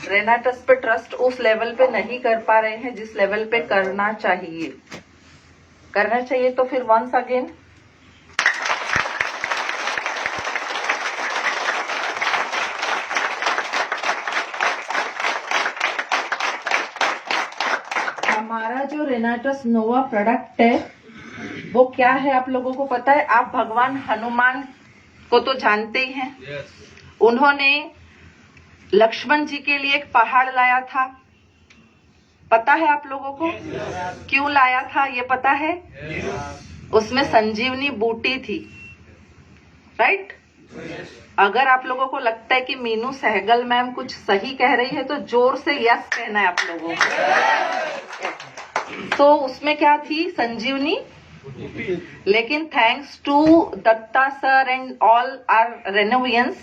रेनाटस पे ट्रस्ट उस लेवल पे नहीं कर पा रहे हैं जिस लेवल पे करना चाहिए। तो फिर वंस अगेन हमारा जो रेनाटस नोवा प्रोडक्ट है वो क्या है आप लोगों को पता है? आप भगवान हनुमान को तो जानते ही हैं। उन्होंने लक्ष्मण जी के लिए एक पहाड़ लाया था, पता है आप लोगों को? क्यों लाया था ये पता है? उसमें संजीवनी बूटी थी, राइट? अगर आप लोगों को लगता है कि मीनू सहगल मैम कुछ सही कह रही है तो जोर से यस कहना है आप लोगों को। तो उसमें क्या थी? संजीवनी। लेकिन thanks to Datta sir and all our Renovians,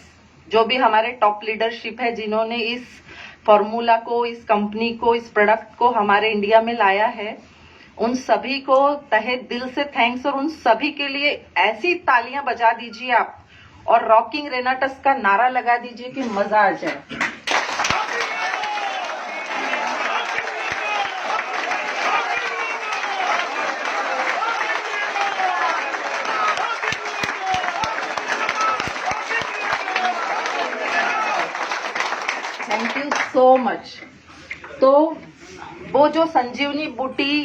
जो भी हमारे टॉप लीडरशिप है जिन्होंने इस फॉर्मूला को, इस कंपनी को, इस प्रोडक्ट को हमारे इंडिया में लाया है, उन सभी को तहे दिल से थैंक्स। और उन सभी के लिए ऐसी तालियां बजा दीजिए आप और रॉकिंग रेनाटस का नारा लगा दीजिए कि मजा आ जाए। Thank you so much. तो वो जो संजीवनी बूटी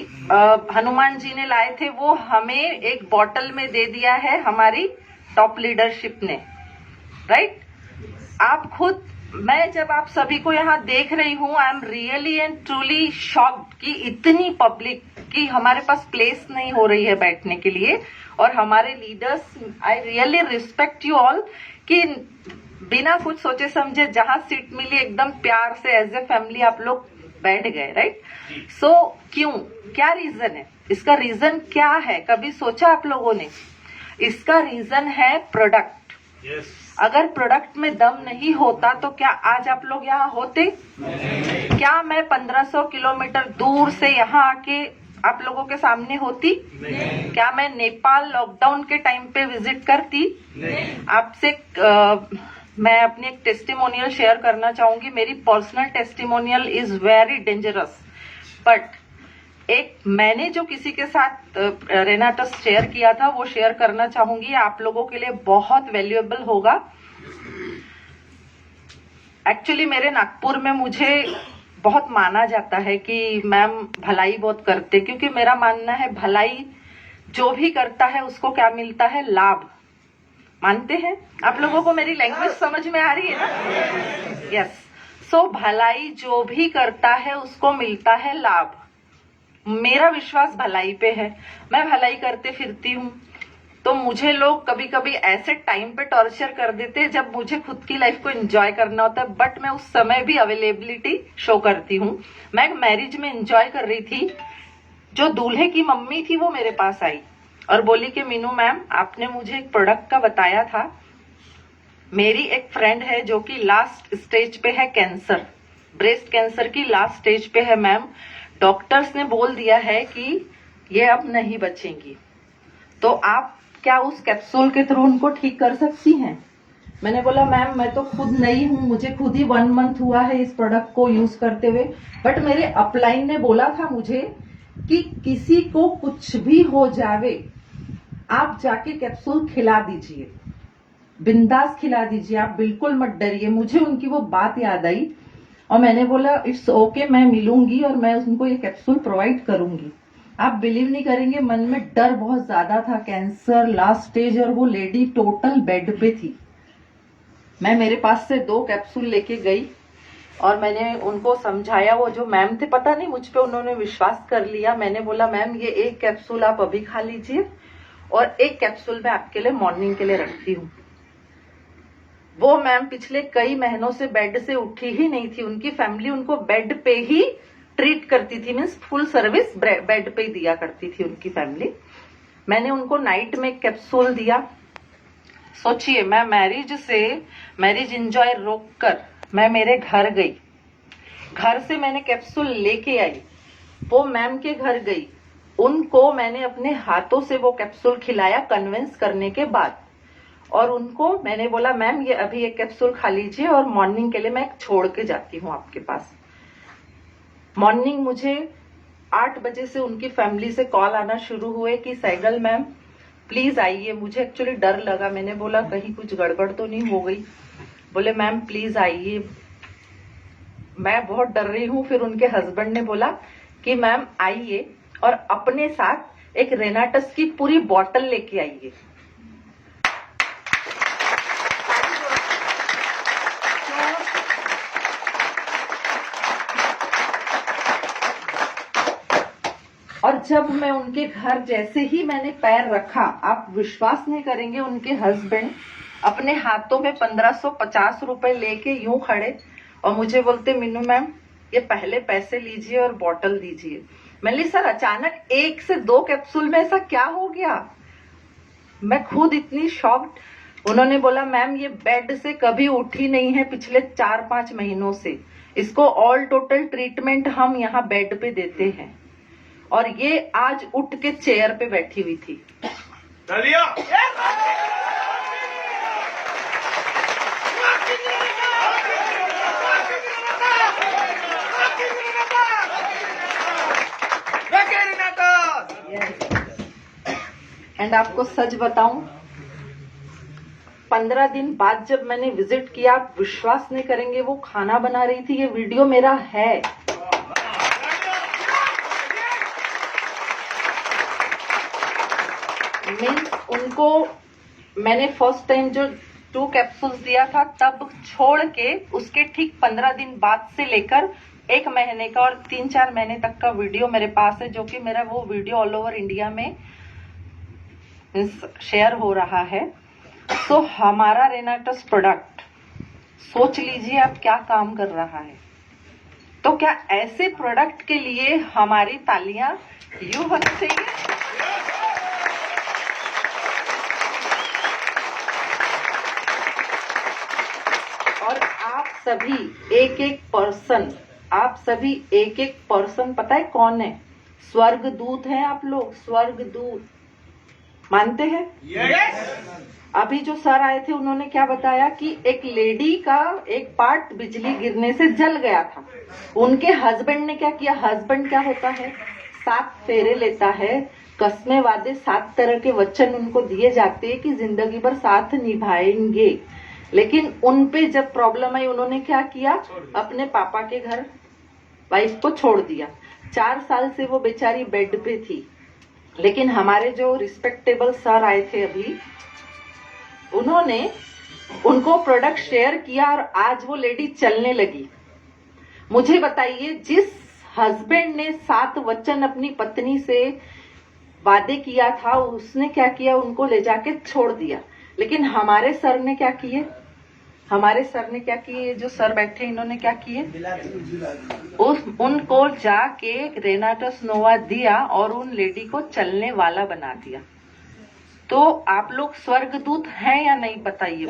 हनुमान जी ने लाए थे वो हमें एक बॉटल में दे दिया है हमारी टॉप लीडरशिप ने, राइट? आप खुद, मैं जब आप सभी को यहाँ देख रही हूँ, I am really and truly shocked कि इतनी पब्लिक की हमारे पास प्लेस नहीं हो रही है बैठने के लिए। और हमारे leaders, I really respect you all कि बिना कुछ सोचे समझे जहां सीट मिली एकदम प्यार से एज ए फैमिली आप लोग बैठ गए, राइट? सो क्यों, क्या रीजन है? इसका रीजन क्या है? कभी सोचा आप लोगों ने? इसका रीजन है प्रोडक्ट। अगर प्रोडक्ट में दम नहीं होता तो क्या आज आप लोग यहाँ होते? क्या मैं 1500 किलोमीटर दूर से यहाँ आके आप लोगों के सामने होती? क्या मैं नेपाल लॉकडाउन के टाइम पे विजिट करती? आपसे मैं अपनी एक टेस्टिमोनियल शेयर करना चाहूंगी। मेरी personal testimonial is very dangerous, but एक मैंने जो किसी के साथ रेनाटस शेयर किया था वो शेयर करना चाहूंगी, आप लोगों के लिए बहुत वैल्यूएबल होगा। एक्चुअली मेरे नागपुर में मुझे बहुत माना जाता है कि मैम भलाई बहुत करते, क्योंकि मेरा मानना है भलाई जो भी करता है उसको क्या मिलता है? लाभ। मानते हैं? आप लोगों को मेरी लैंग्वेज समझ में आ रही है ना? यस। सो भलाई जो भी करता है उसको मिलता है लाभ। मेरा विश्वास भलाई पे है, मैं भलाई करते फिरती हूँ। तो मुझे लोग कभी कभी ऐसे टाइम पे टॉर्चर कर देते हैं जब मुझे खुद की लाइफ को एंजॉय करना होता है, बट मैं उस समय भी अवेलेबिलिटी शो करती हूँ। मैं मैरिज में एंजॉय कर रही थी, जो दूल्हे की मम्मी थी वो मेरे पास आई और बोली कि मीनू मैम आपने मुझे एक प्रोडक्ट का बताया था, मेरी एक फ्रेंड है जो कि लास्ट स्टेज पे है, कैंसर, ब्रेस्ट कैंसर की लास्ट स्टेज पे है मैम, डॉक्टर्स ने बोल दिया है कि ये अब नहीं बचेंगी, तो आप क्या उस कैप्सूल के थ्रू उनको ठीक कर सकती हैं? मैंने बोला मैम मैं तो खुद नई हूँ, मुझे खुद ही 1 मंथ हुआ है इस प्रोडक्ट को यूज करते हुए, बट मेरे अपलाइन ने बोला था मुझे कि किसी को कुछ भी हो जावे आप जाके कैप्सूल खिला दीजिए, बिंदास खिला दीजिए, आप बिल्कुल मत डरिए। मुझे उनकी वो बात याद आई और मैंने बोला इट्स ओके, मैं मिलूंगी और मैं उनको ये कैप्सूल प्रोवाइड करूंगी। आप बिलीव नहीं करेंगे, मन में डर बहुत ज्यादा था, कैंसर लास्ट स्टेज, और वो लेडी टोटल बेड पे थी। मैं मेरे पास से 2 कैप्सूल लेके गई और मैंने उनको समझाया। वो जो मैम थे, पता नहीं मुझ पे उन्होंने विश्वास कर लिया। मैंने बोला मैम ये 1 कैप्सूल आप अभी खा लीजिए और 1 कैप्सूल मैं आपके लिए मॉर्निंग के लिए रखती हूँ। वो मैम पिछले कई महीनों से बेड से उठी ही नहीं थी, उनकी फैमिली उनको बेड पे ही ट्रीट करती थी, मीन्स फुल सर्विस बेड पे ही दिया करती थी उनकी फैमिली। मैंने उनको नाइट में 1 कैप्सूल दिया। सोचिए, मैं मैरिज एंजॉय रोक कर मैं मेरे घर गई, घर से मैंने कैप्सूल लेके आई, वो मैम के घर गई, उनको मैंने अपने हाथों से वो कैप्सूल खिलाया कन्विंस करने के बाद। और उनको मैंने बोला मैम ये अभी एक कैप्सूल खा लीजिए और मॉर्निंग के लिए मैं छोड़ के जाती हूँ आपके पास। मॉर्निंग मुझे 8 बजे से उनकी फैमिली से कॉल आना शुरू हुए कि सैगल मैम प्लीज आइए। मुझे एक्चुअली डर लगा, मैंने बोला कहीं कुछ गड़बड़ तो नहीं हो गई। बोले मैम प्लीज आइए। मैं बहुत डर रही हूँ। फिर उनके हस्बैंड ने बोला कि मैम आइए और अपने साथ एक रेनाटस की पूरी बॉटल लेके आइए। और जब मैं उनके घर जैसे ही मैंने पैर रखा, आप विश्वास नहीं करेंगे, उनके हस्बैंड अपने हाथों में 1550 रुपए लेके यूं खड़े और मुझे बोलते मीनू मैम ये पहले पैसे लीजिए और बॉटल दीजिए। मैंने सर अचानक 1 से 2 कैप्सूल में ऐसा क्या हो गया? मैं खुद इतनी शॉक्ड। उन्होंने बोला मैम ये बेड से कभी उठी नहीं है पिछले 4-5 महीनों से। इसको ऑल टोटल ट्रीटमेंट हम यहाँ बेड पे देते हैं। और ये आज उठ के चेयर पे बैठी हुई थी। एंड आपको सच बताऊं, 15 दिन बाद जब मैंने विजिट किया, आप विश्वास नहीं करेंगे, वो खाना बना रही थी। ये वीडियो मेरा है। मीन्स उनको मैंने फर्स्ट टाइम जो 2 कैप्सूल्स दिया था तब छोड़ के उसके ठीक 15 दिन बाद से लेकर 1 महीने का और 3-4 महीने तक का वीडियो मेरे पास है, जो कि मेरा वो वीडियो ऑल ओवर इंडिया में शेयर हो रहा है। तो हमारा रेनाटस प्रोडक्ट सोच लीजिए आप क्या काम कर रहा है। तो क्या ऐसे प्रोडक्ट के लिए हमारी तालियां यूं होनी चाहिए? और आप सभी एक-एक पर्सन पता है कौन है? स्वर्गदूत हैं आप लोग, स्वर्गदूत। मानते हैं? yes! अभी जो सर आए थे उन्होंने क्या बताया कि एक लेडी का एक पार्ट बिजली गिरने से जल गया था। उनके हस्बैंड ने क्या किया? हस्बैंड क्या होता है? 7 फेरे लेता है, कस्में वादे 7 तरह के वचन उनको दिए जाते हैं कि जिंदगी भर साथ निभाएंगे। लेकिन उन पे जब प्रॉब्लम आई, उन्होंने क्या किया? अपने पापा के घर वाइफ को छोड़ दिया। 4 साल से वो बेचारी बेड पे थी। लेकिन हमारे जो रिस्पेक्टेबल सर आए थे अभी, उन्होंने उनको प्रोडक्ट शेयर किया और आज वो लेडी चलने लगी। मुझे बताइए, जिस हस्बैंड ने 7 वचन अपनी पत्नी से वादे किया था, उसने क्या किया? उनको ले जाके छोड़ दिया। लेकिन हमारे सर ने क्या किए? जो सर बैठे इन्होंने क्या किए? उनको जाके रेनाटस नोवा दिया और उन लेडी को चलने वाला बना दिया। तो आप लोग स्वर्गदूत हैं या नहीं बताइए?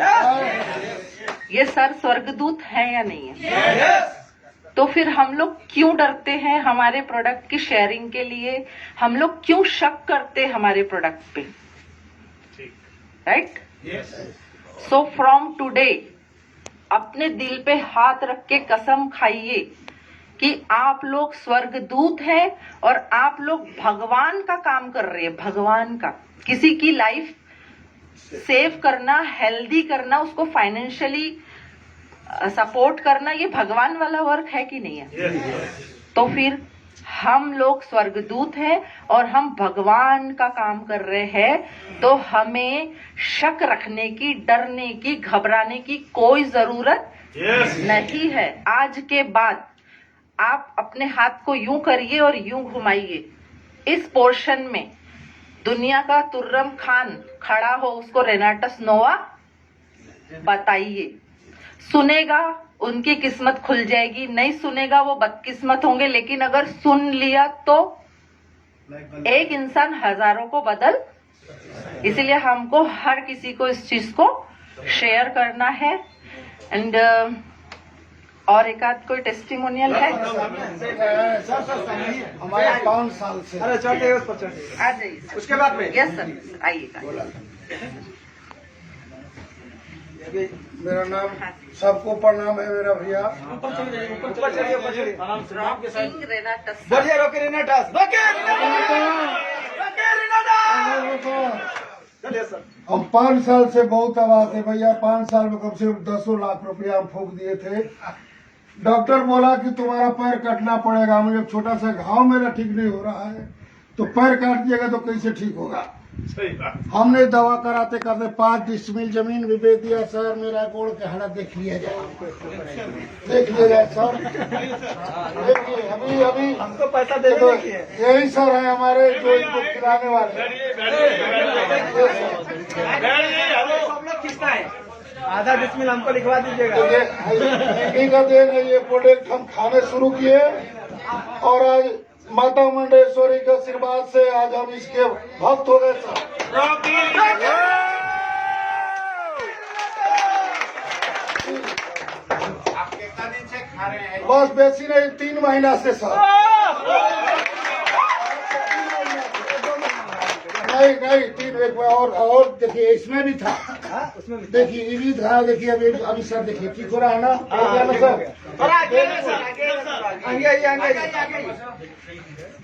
ये सर स्वर्गदूत हैं या नहीं है? तो फिर हम लोग क्यों डरते हैं हमारे प्रोडक्ट की शेयरिंग के लिए? हम लोग क्यों शक करते हमारे प्रोडक्ट पे? राइट? सो फ्रॉम टुडे अपने दिल पे हाथ रख के कसम खाइए कि आप लोग स्वर्गदूत हैं और आप लोग भगवान का काम कर रहे हैं। भगवान का, किसी की लाइफ सेव करना, हेल्दी करना, उसको फाइनेंशियली सपोर्ट करना, ये भगवान वाला वर्क है कि नहीं है? तो फिर हम लोग स्वर्गदूत हैं और हम भगवान का काम कर रहे हैं। तो हमें शक रखने की, डरने की, घबराने की कोई जरूरत नहीं है। आज के बाद आप अपने हाथ को यूं करिए और यूं घुमाइए। इस पोर्शन में दुनिया का तुर्रम खान खड़ा हो, उसको रेनाटस नोवा बताइए। सुनेगा, उनकी किस्मत खुल जाएगी। नहीं सुनेगा, वो बदकिस्मत होंगे। लेकिन अगर सुन लिया तो एक इंसान हजारों को बदल। इसीलिए हमको हर किसी को इस चीज को शेयर करना है। एंड और एक आध कोई टेस्टिमोनियल है? हमारे 5 साल से आ जाइए, उसके बाद में। यस सर, आइएगा। मेरा नाम सबको प्रणाम है मेरा भैया। किंग रेनाटस बढ़िया रोके रेनाटस चलिए सर। हम 5 साल से बहुत आवाज है भैया। 5 साल में कम से कम 10 लाख रुपया हम फूंक दिए थे। डॉक्टर बोला कि तुम्हारा पैर काटना पड़ेगा। मुझे छोटा सा घाव मेरा ठीक नहीं हो रहा है, तो पैर काट दिएगा तो कैसे ठीक होगा। हमने दवा कराते करते 5 डिसमिल जमीन भी बेच दिया सर। मेरा गोड़ के हालत देख लिया जाए, देख लिया जाए सर। देखिए अभी अभी हमको पैसा दे तो दो। यही सर है हमारे जो इनको खिलाने वाले। सब लोग किसका है? आधा डिसमिल हमको लिखवा दीजिएगा। इन्हीं का देन है ये प्रोडक्ट हम खाने शुरू किए, और आज माता मुंडेश्वरी के आशीर्वाद से आज हम इसके भक्त हो गए सर। आप कितना दिन से खा रहे हैं? बस बेसी नहीं 3 महीना से सर। नहीं 3 एक और देखिए इसमें भी था। उसमें भी देखिए ये भी था। देखिए अभी सर देखिए ठीक हो रहा है ना। क्या ना सर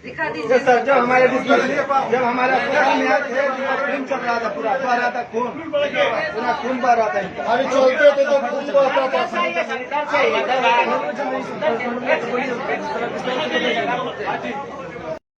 दिखा ये दीजिए सर जब हमारे जब हमारा पूरा में थे, खून चल रहा था, पूरा बह रहा था, खून पूरा खून बह रहा था। अभी चलते थे तो खूब बहता था।